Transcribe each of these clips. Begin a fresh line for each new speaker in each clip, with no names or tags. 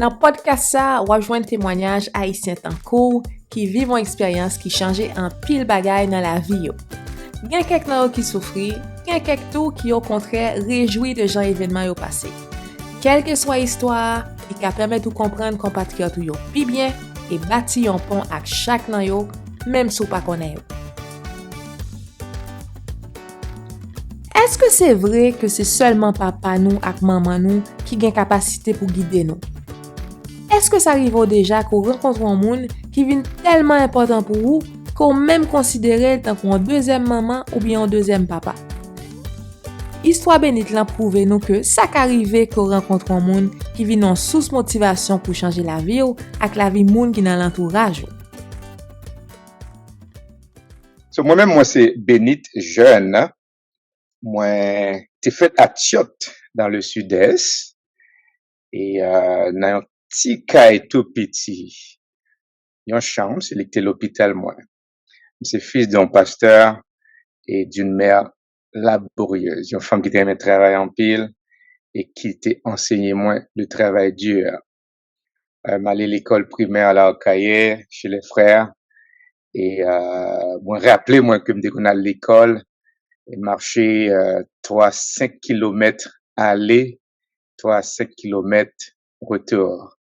Dans le podcast, ça, on va joindre témoignage haïtien en cours qui vivent une expérience qui changeait en pile bagaille dans la vie. Il y a quelques qui souffrent, il y a quelques tout qui au contraire réjouit de gens événements au passé. Quelle que soit l'histoire, il peut permettre de comprendre compatriotes yo pi bien et bâtir un pont avec chaque nan yo, même si pas connaît yo. Est-ce que c'est vrai que c'est seulement papa nous et maman nous qui ont capacité pour guider nous? Est-ce que ça arrive déjà qu'on rencontre un monde qui vient tellement important pour vous qu'on même considère tant qu'on deuxième maman ou bien un deuxième papa? Histoire bénite l'a prouvé nous que ça qu'arrive qu'on rencontre un monde qui vient en source motivation pour changer la vie ou avec la vie monde qui dans l'entourage.
So, moi c'est Bénite jeune. Moi, t'es fait à Tiot dans le sud-est et dans un petit caille tout petit. Il y a une chambre, c'est l'hôpital moi. C'est fils d'un pasteur et d'une mère laborieuse. Une femme qui aimait travailler en pile et qui t'a enseigné moi le travail dur. M'aller à l'école primaire à la Caillé, chez les frères. Et moi rappelé moi que me qu'on à l'école et marcher 3-5 kilomètres aller, 3-5 kilomètres retour.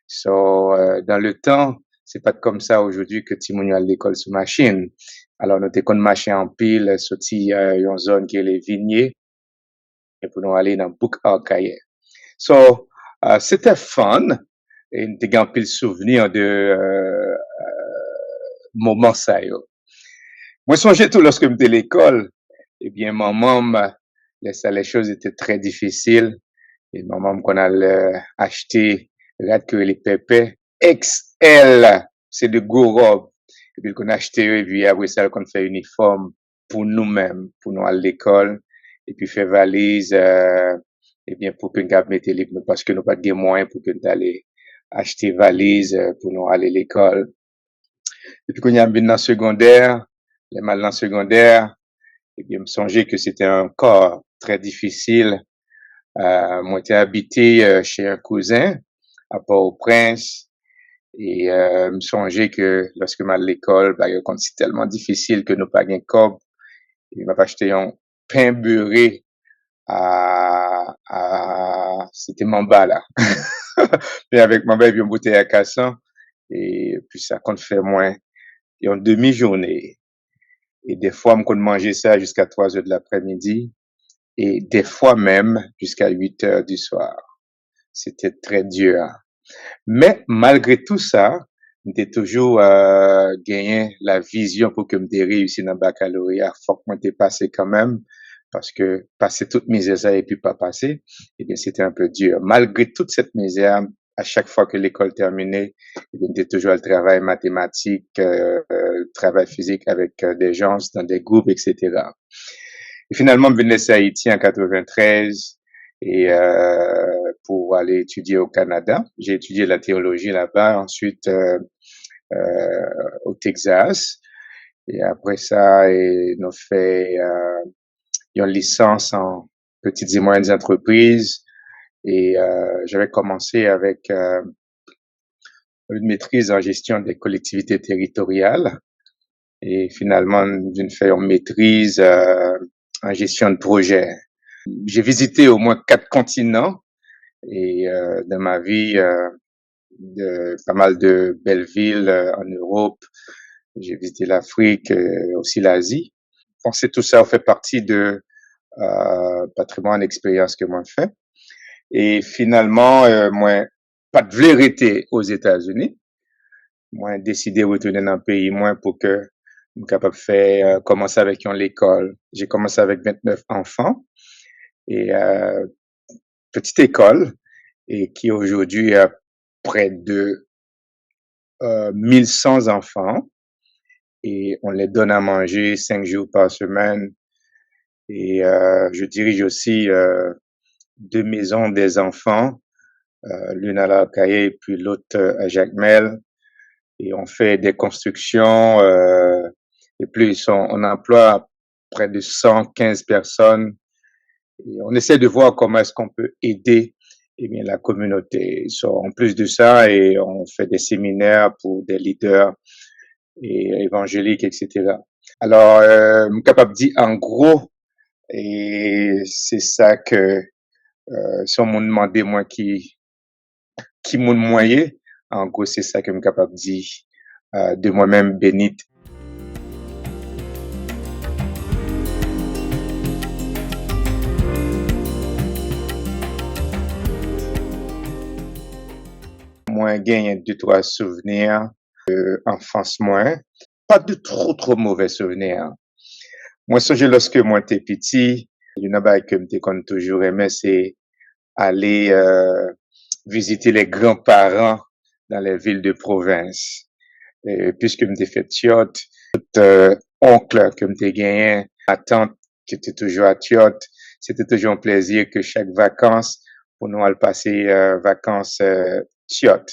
So dans le temps, c'est pas comme ça aujourd'hui que ti moun yo à l'école sous machine. Alors nous t'es qu'on marcher en pile sorti une zone qui est les vignes et pour nous aller dans Bouk Arcaye. So c'était fun et nous t'ai en pile souvenir de moment ça yo. Moi songeais tout lorsque j'étais à l'école, eh bien maman les choses étaient très difficiles et maman qu'on allait acheter regarde que les pépés XL, c'est de gros robes et puis qu'on a acheté et puis après ça qu'on fait uniforme pour nous-mêmes pour nous aller à l'école et puis faire valise et bien pour que nous mettre les parce que nous pas de moyens pour que nous aller acheter valise pour nous aller à l'école. Et puis quand il y a bien dans secondaire, les mal dans secondaire, et bien me songer que c'était encore très difficile. Moi j'étais habité chez un cousin à Port-au-Prince et me songer que lorsque m'allais à l'école, bah quand c'est tellement difficile que nous pas gain cob, il m'a acheté un pain beurré c'était Mamba là. Puis avec Mamba et puis une bouteille à casson et puis ça compte fait moins une demi-journée. Et des fois, on mangeait ça jusqu'à 3 heures de l'après-midi et des fois même jusqu'à 8 heures du soir. C'était très dur. Mais malgré tout ça, j'ai toujours gagné la vision pour que je réussisse dans le baccalauréat. Faut que je passé quand même parce que passer toute misère ça et puis pas passer, eh bien c'était un peu dur. Malgré toute cette misère, à chaque fois que l'école terminait, j'étais toujours le travail mathématique, le travail physique avec des gens dans des groupes, etc. Et finalement, je venais à Haïti en 93 et pour aller étudier au Canada. J'ai étudié la théologie là-bas, ensuite au Texas. Et après ça, nous fait une licence en petites et moyennes entreprises. Et j'avais commencé avec une maîtrise en gestion des collectivités territoriales et finalement j'ai fait une maîtrise en gestion de projet. J'ai visité au moins 4 continents et dans ma vie pas mal de belles villes en Europe. J'ai visité l'Afrique, aussi l'Asie. Je pense que tout ça fait partie de patrimoine d'expérience que moi fait. Et finalement, moi, pas de vérité aux États-Unis. Moi, décidé de retourner dans le pays, moi, pour que je sois capable de faire, commencer avec l'école. J'ai commencé avec 29 enfants et petite école et qui aujourd'hui a près de 1100 enfants et on les donne à manger 5 jours par semaine. Et je dirige aussi 2 maisons des enfants, l'une à la Caille et puis l'autre à Jacmel. Et on fait des constructions et plus on emploie près de 115 personnes. Et on essaie de voir comment est-ce qu'on peut aider eh bien, la communauté. So, en plus de ça, et on fait des séminaires pour des leaders et évangéliques, etc. Alors, je suis capable de dire en gros, et c'est ça que, si on me demandait moi qui moun moyen, en gros, c'est ça que je suis capable de dire de moi-même, Benit. Moi, gagné deux, trois souvenirs enfance moi. Pas de trop mauvais souvenirs. Moi, songe lorsque moi j'étais petit, il y en a pas que m'étais comme toujours aimé, c'est aller visiter les grands-parents dans les villes de province. Et puisque m'étais fait Tiot, tout oncle que m'étais gagné, ma tante qui était toujours à Tiot, c'était toujours un plaisir que chaque vacances, pour nous aller passer vacances Tiot.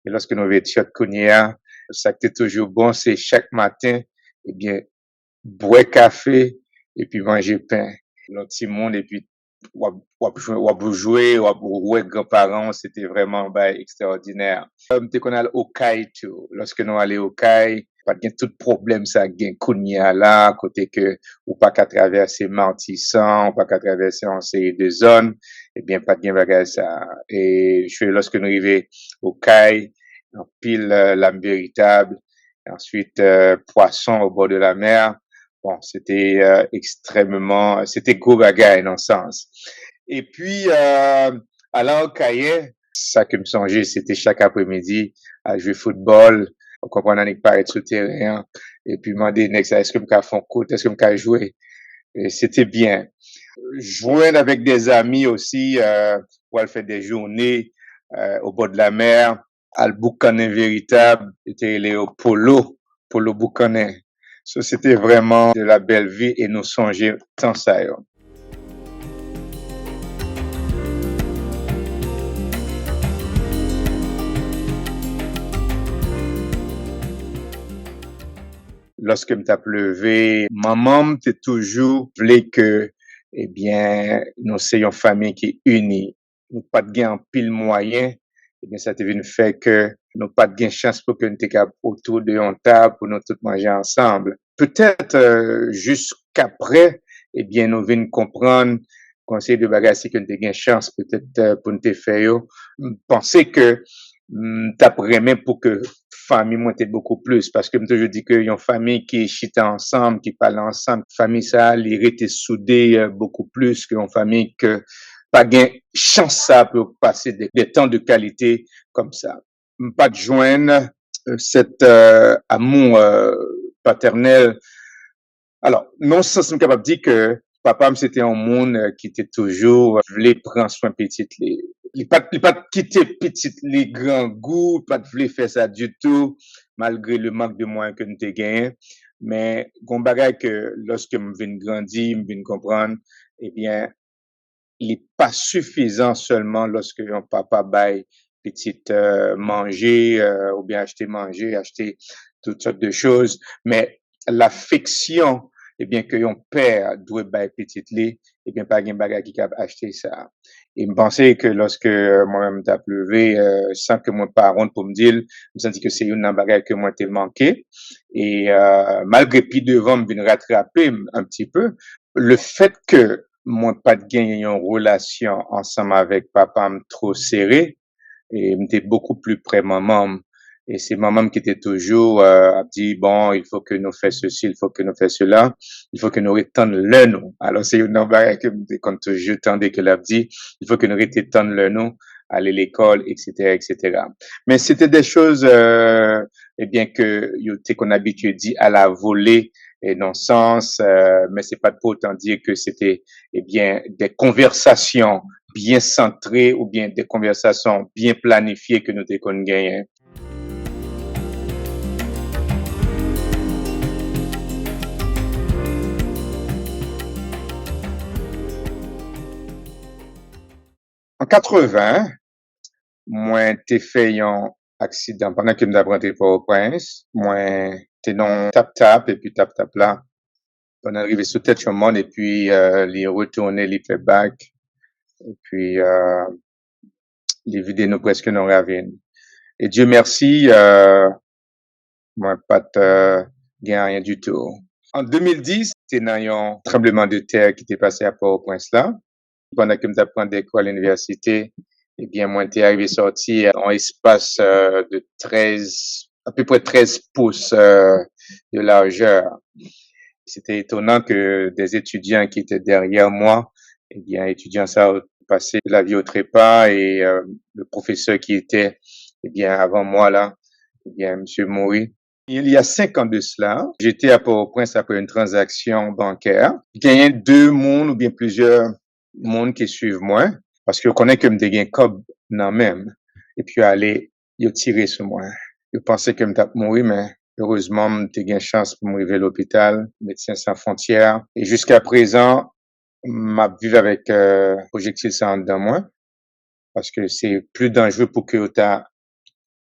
Et lorsque nous avons Tiot Kounia, ça qui était toujours bon, c'est chaque matin, eh bien, boire café et puis manger pain. Notre petit monde et puis jouer, ouais, grands-parents, c'était vraiment bah, extraordinaire. M'te qu'on allait au Kai tout. Lorsque nous allons au Kai, pas de tout problème ça gain kounya là côté que ou pas qu'à traverser Martissan, ou pas qu'à traverser en série de zones, eh bien pas de gain bagage ça. Et je lorsque nous arrivons au Kai, en pile l'âme véritable, et ensuite poisson au bord de la mer. Bon, c'était extrêmement, c'était gros bagaille dans le sens. Et puis, à au cahier, ça que me songeait, c'était chaque après-midi à jouer football. On comprend qu'on paraît sur le terrain. Et puis, demander, est-ce que me faire un coup, est-ce que me faire jouer? Et c'était bien. Joindre avec des amis aussi, pour aller faire des journées au bord de la mer, à le boucaner véritable, c'était les polo boucaner. So, c'était vraiment de la belle vie et nous songeons tant ça. Yo. Lorsque m't'a pleuvé, maman m'était toujours voulu que, eh bien, nous soyons une famille qui est unie. Nous pas de gain en pile moyen, eh bien, ça te venu fait que nous pas de gain chance pour que nous t'es autour de une table pour nous tous manger ensemble. Peut-être jusqu'après, eh bien, nous venons comprendre conseil de bagages que nous gain chance peut-être pour nous te faire penser que t'apprends même pour que famille monte beaucoup plus parce que je dis que une famille qui chite ensemble, qui parle ensemble, famille ça, il était soudé beaucoup plus qu'une famille que pas gain chance ça pour passer des temps de qualité comme ça. Pas de joindre cet amour paternel. Alors, non, ça, c'est capable de dire que papa, c'était un monde qui était toujours, voulait prendre soin petite les. Il pas quitter petite les grands goûts, pas voulait faire ça du tout, malgré le manque de moyens que nous t'ai gagné. Mais, gon bagay que lorsque me viens grandir, me viens comprendre, eh bien, il est pas suffisant seulement lorsque un papa baille petite manger ou bien acheter toutes sortes de choses, mais l'affection eh bien que un père doit bailler petite li, eh bien pas gen bagay qui cap acheter ça. Et me penser que lorsque moi-même t'a pleuvé sans que mon parent pour me dire, me senti que c'est une bagay que moi t'ai manqué et malgré puis devant me vinn rattraper un petit peu le fait que moi pas de gagner une relation ensemble avec papa trop serré et m'était beaucoup plus près maman et c'est maman qui était toujours a dit bon il faut que nous fassions ceci il faut que nous fassions cela il faut que nous retenions le nom alors c'est une barrière que quand je tendais que l'a dit il faut que nous retenions le nom aller à l'école etc mais c'était des choses eh bien que qu'on habitué dit à la volée et dans le sens mais c'est pas pour autant dire que c'était eh bien des conversations bien centrées ou bien des conversations bien planifiées que nous devons gagner. En 80, moi, t'ai fait un accident pendant que m'apprenti pour au prince. Moi, t'es dans tap-tap et puis tap-tap là. On est arrivé sous tête sur monde et puis, il est retourné, il fait back. Et puis, li vide nou preske nan ravine. Et Dieu merci, moi pas gen rien du tout. En 2010, c'était dans un tremblement de terre qui était passé à Port-au-Prince là. Pendant que j'apprends d'école à l'université, eh bien, moi, j'étais arrivé sorti en espace de 13, à peu près 13 pouces de largeur. C'était étonnant que des étudiants qui étaient derrière moi, eh bien, étudiants ça ont passé la vie au trépas et le professeur qui était, eh bien, avant moi là, eh bien, Monsieur Maury. Il y a 5 ans de cela, j'étais à Port-au-Prince après une transaction bancaire. Il y a deux mondes ou bien plusieurs mondes qui suivent moi parce que je connais que me dégain cob non même. Et puis aller, ils tiré sur moi. Je pensais que me tape mourir, mais heureusement, me dégain chance pour m'arriver à l'hôpital, Médecins sans frontières. Et jusqu'à présent, m'a vivre avec projectile ça dans moi parce que c'est plus dangereux pour que t'as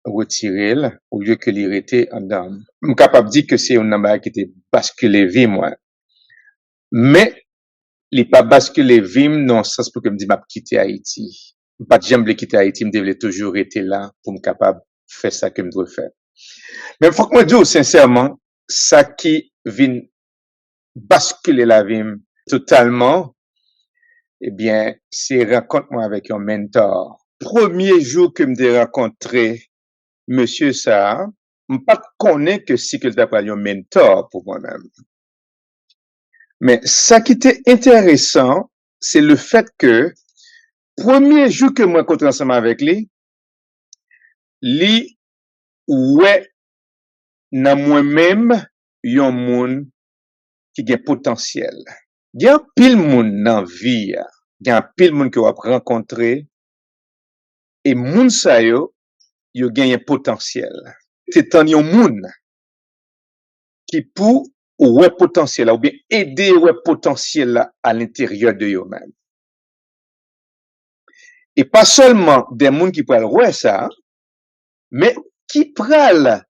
retirer au lieu que l'irriter en dame. Je suis capable de dire que c'est un number qui était basculé vie, moi. Mais, il n'est pas basculé vie, non, ça c'est pour que me dit, m'a quitté Haïti. Pas de j'aime quitter Haïti, me devait toujours être là pour me capable de faire ça que me dois faire. Mais faut que moi dise sincèrement, ça qui vient basculer la vie totalement, eh bien, c'est rencontre moi avec un mentor. Premier jour que me dé rencontré Monsieur ça, m'pas connaît que si que t'as pas un mentor pour moi-même. Mais ça qui était intéressant, c'est le fait que premier jour que moi rencontré ensemble avec lui ouais dans moi-même yon moun qui gen potentiel. Gen pile moun dans vie, gen pile moun que vous rencontrer et moun sa yo gen un potentiel. C'est un yon moun qui pour ouais potentiel ou bien aider ouais potentiel à l'intérieur de eux-mêmes. Et pas seulement des moun qui pral ouais ça, mais qui pral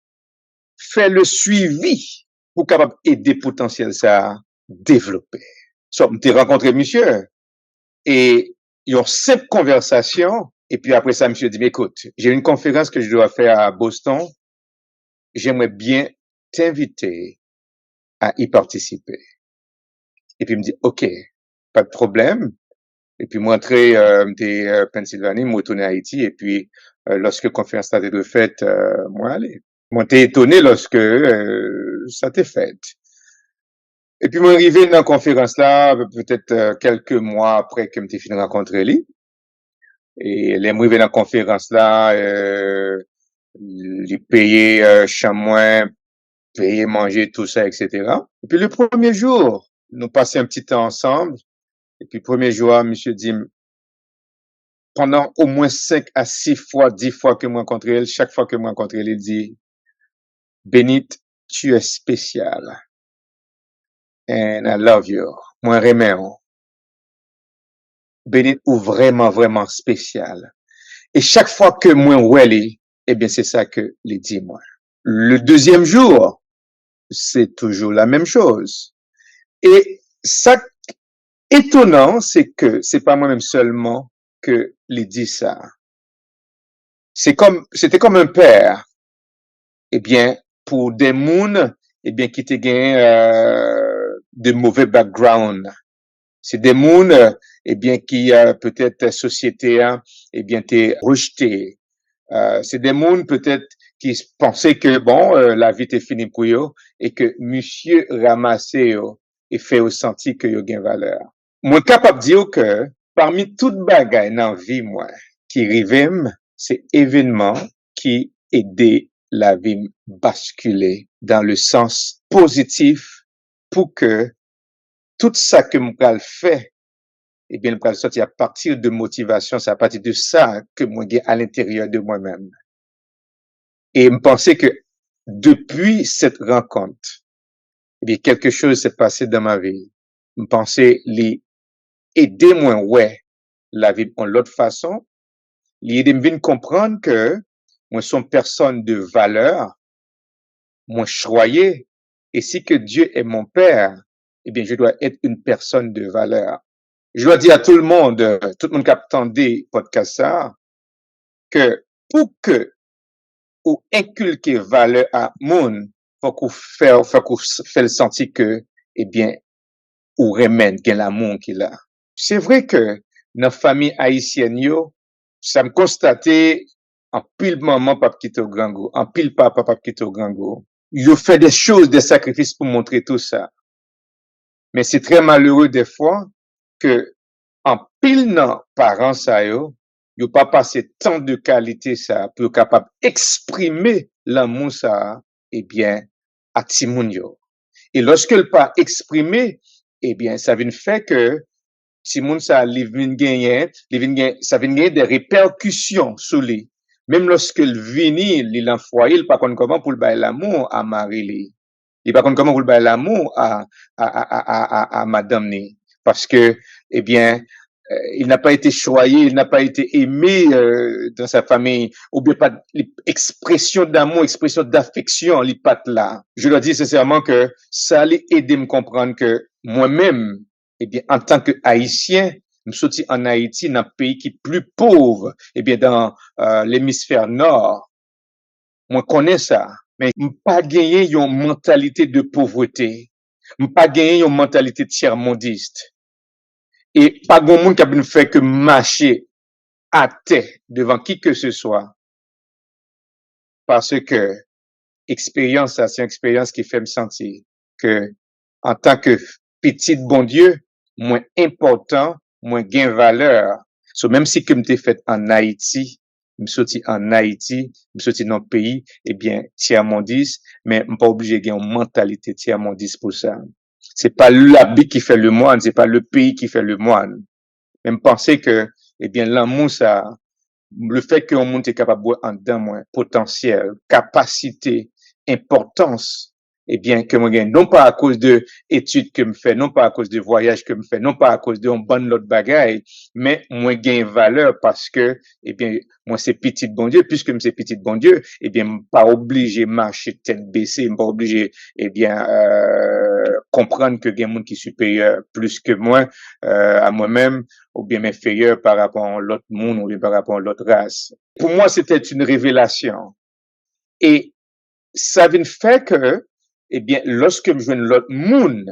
faire le suivi pour capable aider potentiel ça à développer. So, m'te rencontré monsieur et yon simple conversation et puis après ça monsieur dit mais écoute, j'ai une conférence que je dois faire à Boston, j'aimerais bien t'inviter à y participer. Et puis il me dit OK, pas de problème. Et puis moi entrer Pennsylvanie, moi retourner à Haïti et puis lorsque la conférence a été faite, moi aller. Moi t'ai étonné lorsque ça t'est fait. Et puis moi arrivé dans la conférence là peut-être quelques mois après que m'étais fini de rencontrer lui. Et les arrivé dans la conférence là les payer chamois, payer manger tout ça etc. Et puis le premier jour, nous passons un petit temps ensemble. Et puis, premier jour, monsieur dit, pendant au moins 5 à 6 fois, 10 fois que moi rencontré elle, chaque fois que moi rencontré elle, il dit, Benit, tu es spécial. And I love you. Moi, remets. Benit, ou vraiment, vraiment spécial. Et chaque fois que moi, oueli, eh bien, c'est ça que il dit, moi. Le deuxième jour, c'est toujours la même chose. Et ça, étonnant, c'est que c'est pas moi-même seulement que il dit ça. C'était comme un père. Eh bien, pour des mouns, eh bien, qui te gagnent de mauvais background. C'est des mouns, eh bien, qui peut-être société, eh bien, t'es rejeté. C'est des mouns peut-être qui pensaient que bon, la vie était finie pour eux et que monsieur ramassé et fait ressentir que yo gain valeur. Moi capable dire que parmi toutes bagaille dans vie moi qui rivem, c'est événement qui aidé la vie basculer dans le sens positif pour que tout ça que m'pral fait eh bien m'pral sortir à partir de motivation, c'est à partir de ça que moi j'ai à l'intérieur de moi-même. Et me penser que depuis cette rencontre, eh bien quelque chose s'est passé dans ma vie. Me penser aider moi ouais la vie en l'autre façon, l'aider me comprendre que moi sont personne de valeur, moi choyé et si que Dieu est mon père, eh bien je dois être une personne de valeur. Je dois dire à tout le monde qui attendait podcast ça, que pour que ou inculquer valeur à moun, faut qu'on fait le sentir que, eh bien, ou remède gen l'amour qu'il a. C'est vrai que dans famille haïtienne yo, ça me constaté en pile maman pap qui au grango, en pile papa pap qui au grango. Yo fait des choses, des sacrifices pour montrer tout ça. Mais c'est très malheureux des fois que en pile nan parents sa yo pas passé tant de qualité ça pour capable exprimer l'amour ça eh bien à ti moun yo. Et lorsque le pas exprimé, eh bien ça vient faire que ti moun ça li vinn gagner, ça vient gagner des répercussions sur lui. Même lorsque le vini, il en foyer, il pas connaît comment pour le bailler l'amour à Marie li. Il pas connaît comment pour le bailler l'amour à madame ni parce que eh bien il n'a pas été choyé, il n'a pas été aimé dans sa famille, ou bien pas l'expression d'amour, expression d'affection, il pas là. Je leur dis sincèrement que ça allait aider me comprendre que moi-même, eh bien, en tant que Haïtien, je suis sorti en Haïti, dans un pays qui est plus pauvre, eh bien, dans l'hémisphère nord. Moi, connais ça, mais je pas gagné une mentalité de pauvreté, je pas gagné une mentalité tiers-mondiste. Et pas grand monde qui a bien fait que marcher à terre devant qui que ce soit. Parce que expérience, ça, c'est une expérience qui fait me sentir que, en tant que petit bon Dieu, moins important, moins gain valeur. So, même si que m'était fait en Haïti, me sorti en Haïti, me sorti dans le pays, eh bien, tiers-mondiste, mais m'pas obligé de gagner une mentalité tiers-mondiste pour ça. C'est pas l'habit qui fait le moine, c'est pas le pays qui fait le moine. Même penser que, eh bien, l'amour, ça, le fait qu'un monde est capable de en dedans, moins, potentiel, capacité, importance, eh bien, que moi gagne, non pas à cause de études que me fait, non pas à cause de voyages que me fait, non pas à cause de un bon lot de bagaille, mais moi gagne valeur parce que, eh bien, moi c'est petit bon Dieu, puisque c'est petit bon Dieu, eh bien, pas obligé marcher tête baissée, pas obligé, eh bien, comprendre que il y a un monde qui est supérieur plus que moi, à moi-même, ou bien inférieur par rapport à l'autre monde, ou bien par rapport à l'autre race. Pour moi, c'était une révélation. Et ça vient faire que, eh bien, lorsque je joue l'autre monde,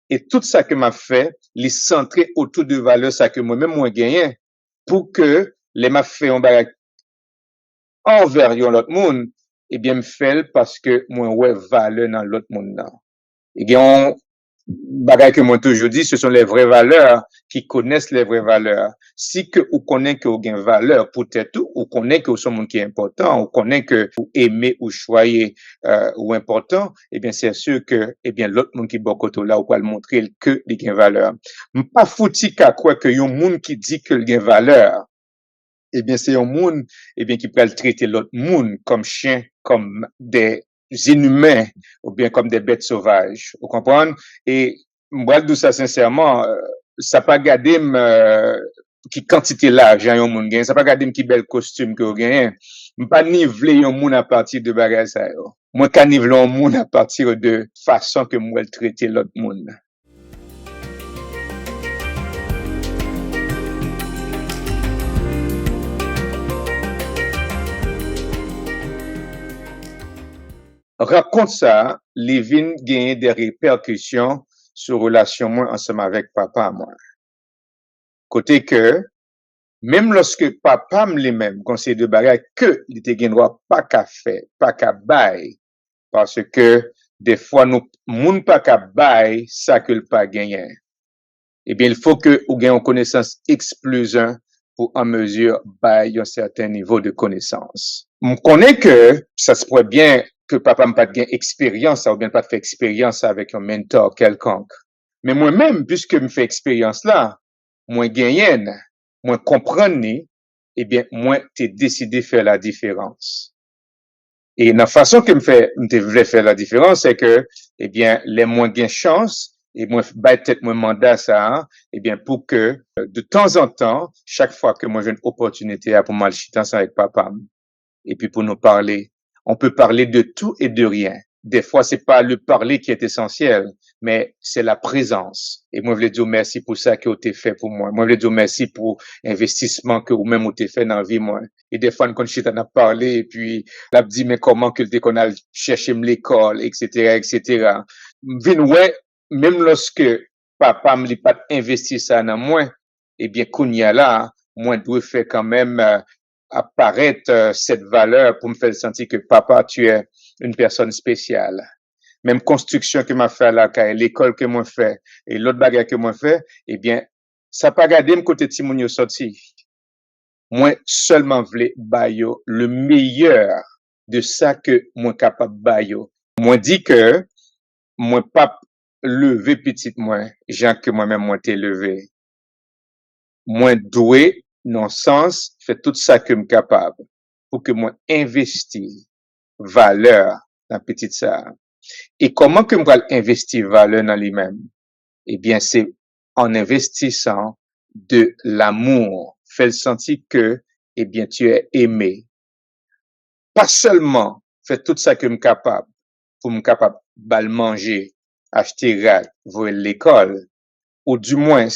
et tout ça que m'a fait, les centrer autour de valeurs, ça que moi-même, moi, gagné, pour que les m'a fait un bagage envers l'autre monde, eh bien, me fait parce que moi, ouais, valeur dans l'autre monde, là. Eh bien, bagay que moi toujours dit, ce sont les vraies valeurs qui connaissent les vraies valeurs. Si que ou connaît que ou gain valeur peut-être tout, ou connaît que ou son monde qui est important, ou connaît que ou aimer ou choyer ou important, eh bien c'est sûr que eh bien l'autre monde qui bon côté là ou pas le montrer que il gain valeur. Pas fouti qu'à quoi que yon monde qui dit que il gain valeur. Eh bien c'est un monde eh bien qui peut le traiter l'autre monde comme chien, comme des inhumains ou bien comme des bêtes sauvages. Vous comprenez? Et moi, je dis ça sincèrement, ça pas garder qui quantité l'argent yon moun gagne, ça pas garder qui bel costume que vous gagne. Pas niveler yon moun à partir de bagage ça yo. Moi ka niveler yon moun à partir de façon que moi traiter l'autre moun. Raconte ça, les vins gagnent des répercussions sur relation moi ensemble avec papa moi. Côté que même lorsque papa me les mêmes conseil de bagage que il était gain droit pas qu'à faire, pas qu'à bail parce que des fois nous moun pas qu'à bail ça que le pas gagner. Eh bien il faut que ou gagne une connaissance explosion pour en mesure bail un certain niveau de connaissance. On connaît que ça se pourrait bien que papa m'a pas de expérience, ou bien pas fait expérience avec un mentor quelconque. Mais moi-même, puisque me fait expérience là, moi gagnant, moi comprendre, eh bien, moi t'ai décidé de faire la différence. Et la façon que me voulais faire la différence, c'est que, eh bien, les moins gain chance, et moi, peut-être mon mandat ça, hein, eh bien, pour que, de temps en temps, chaque fois que moi j'ai une opportunité pour mal chiter avec papa, et puis pour nous parler, on peut parler de tout et de rien. des fois, c'est pas le parler qui est essentiel, mais c'est la présence. Et moi, je voulais dire merci pour ça que vous avez fait pour moi. Moi, je voulais dire merci pour l'investissement que vous-même vous avez fait dans la vie, moi. Et des fois, quand je t'en a parlé, et puis, là, dit, mais comment que t'es qu'on a cherché l'école, etc., etc. Vin, ouais, même lorsque papa me dit pas investir ça dans moi, eh bien, Kounia là, moi, dois faire quand même, apparaître cette valeur pour me faire sentir que papa, tu es une personne spéciale. Même construction que m'a fait là, l'école que moi fait, et l'autre bagarre que moi fait, eh bien, ça pas gardé me côté Timoun yo sorti. Moi, seulement voulais bayo le meilleur de ça que moi capable bayo. Moi dit que, moi pas lever petit moi, Jean que moi-même moi t'ai levé. Moi doué, non sens, fait tout ça que me capable, pour que moi investi valeur dans petit ça. Et comment que moi investir valeur dans lui-même? Eh bien, c'est en investissant de l'amour. Fais le sentir que, eh bien, tu es aimé. Pas seulement fais tout ça que me capable, pour me capable de manger, acheter rat, voir l'école, ou du moins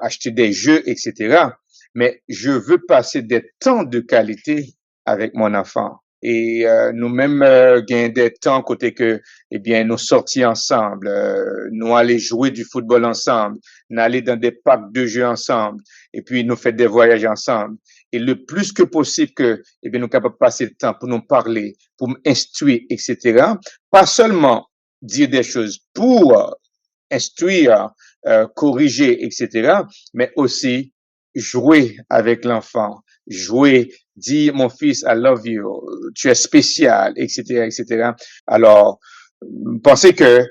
acheter des jeux, etc. Mais je veux passer des temps de qualité avec mon enfant. Et nous-mêmes gagnons des temps côté que, eh bien, nous sortis ensemble, nous aller jouer du football ensemble, nous aller dans des parcs de jeux ensemble, et puis nous faire des voyages ensemble. Et le plus que possible que, eh bien, nous capables de passer le temps pour nous parler, pour m'instruire, etc. Pas seulement dire des choses pour instruire, corriger, etc., mais aussi jouer avec l'enfant, jouer, dire mon fils, I love you, tu es spécial, etc., etc. Alors, pensez que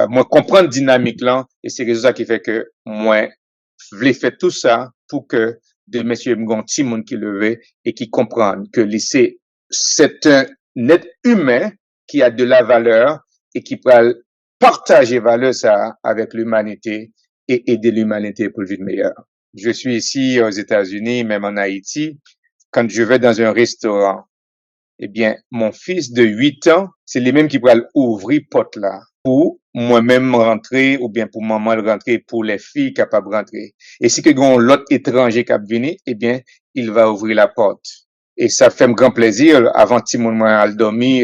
moi comprendre dynamique là, et c'est ça qui fait que moi voulais faire tout ça pour que de messieurs m'gon ti monde qui levé et qui comprennent que c'est un être humain qui a de la valeur et qui peut partager valeur ça avec l'humanité et aider l'humanité pour vivre meilleur. Je suis ici aux États-Unis, même en Haïti. Quand je vais dans un restaurant, eh bien, mon fils de 8 ans, c'est les mêmes qui pourraient ouvrir porte là pour moi-même rentrer ou bien pour maman rentrer, pour les filles capables de rentrer. Et si que l'autre étranger qui venir, eh bien, il va ouvrir la porte. Et ça fait un grand plaisir. Avant que mon moi a dormi,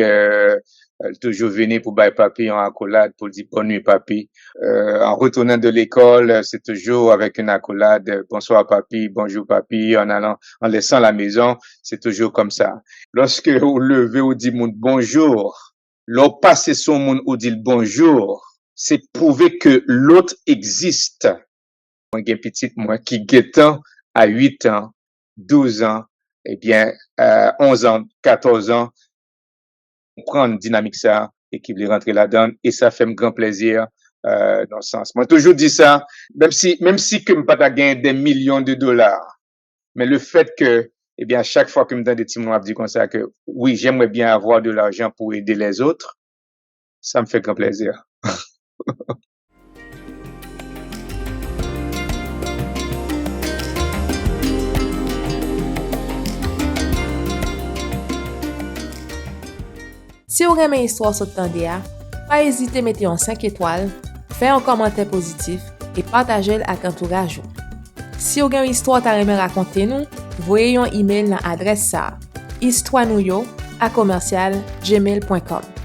toujours venir pour bailler papi en accolade pour dire bonne nuit papi. En retournant de l'école, c'est toujours avec une accolade, bonsoir papi, bonjour papi, en laissant la maison, c'est toujours comme ça. Lorsque vous levez ou dit mon bonjour, l'on passe son monde ou dit le bonjour, c'est prouver que l'autre existe. Moi, j'ai petite, moi, qui guettant à 8 ans, 12 ans, eh bien, 11 ans, 14 ans, on prend une dynamique ça et qui veut rentrer là-dedans et ça fait un grand plaisir dans ce sens. Moi toujours dit ça, même si que me pas gagner des millions de dollars, mais le fait que eh bien chaque fois que me donne des petits mots dit comme ça que oui, j'aimerais bien avoir de l'argent pour aider les autres, ça me fait grand plaisir.
Si vous aimez l'histoire sur Tandéa, pas hésiter à mettre un 5 étoiles, faire un commentaire positif et partager avec l'entourage. Si vous avez une histoire à raconter nous, voyez un email dans l'adresse ça, histoirenouyo@gmail.com.